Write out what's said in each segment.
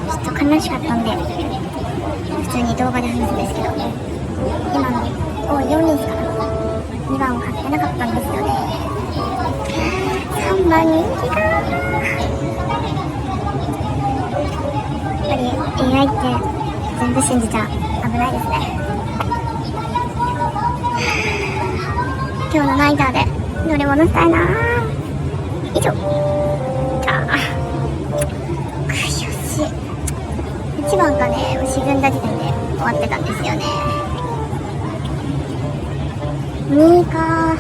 ちょっと悲しかったんで普通に動画で話すんですけど、今の4人ですかな、2番を買ってなかったんですよね。3番人気か。やっぱり AI って全部信じちゃ危ないですね。今日のナイターで乗り物したいな。以上。悔しい。1番がね、沈んだ時点で終わってたんですよね。2か。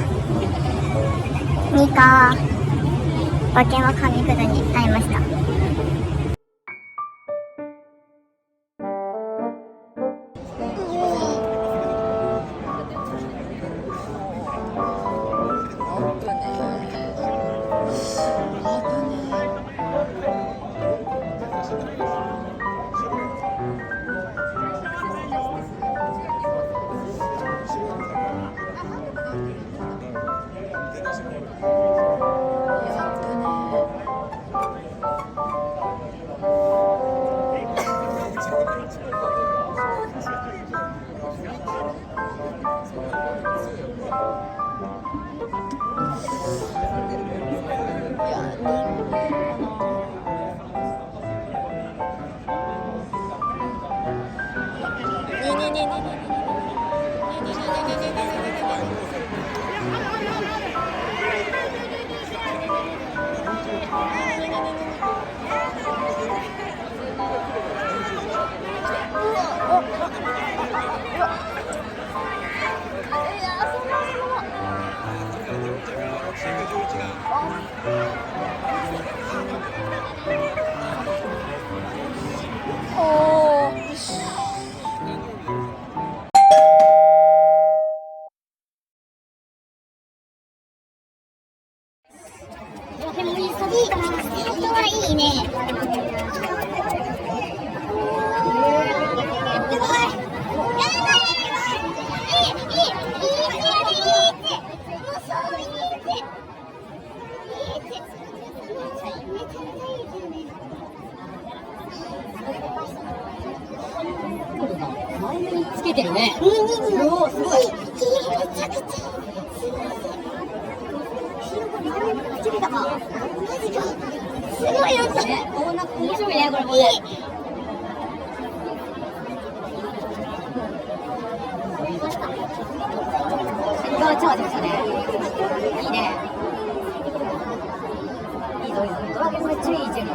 馬券は紙くずになりました。人はいいね。前につけてるね。すごい。めちゃくちゃすごいよね。面白いね、これもね。ガチャでしたね。いいね。いいぞいいぞ。ドラゲンめっちゃいいじゃん。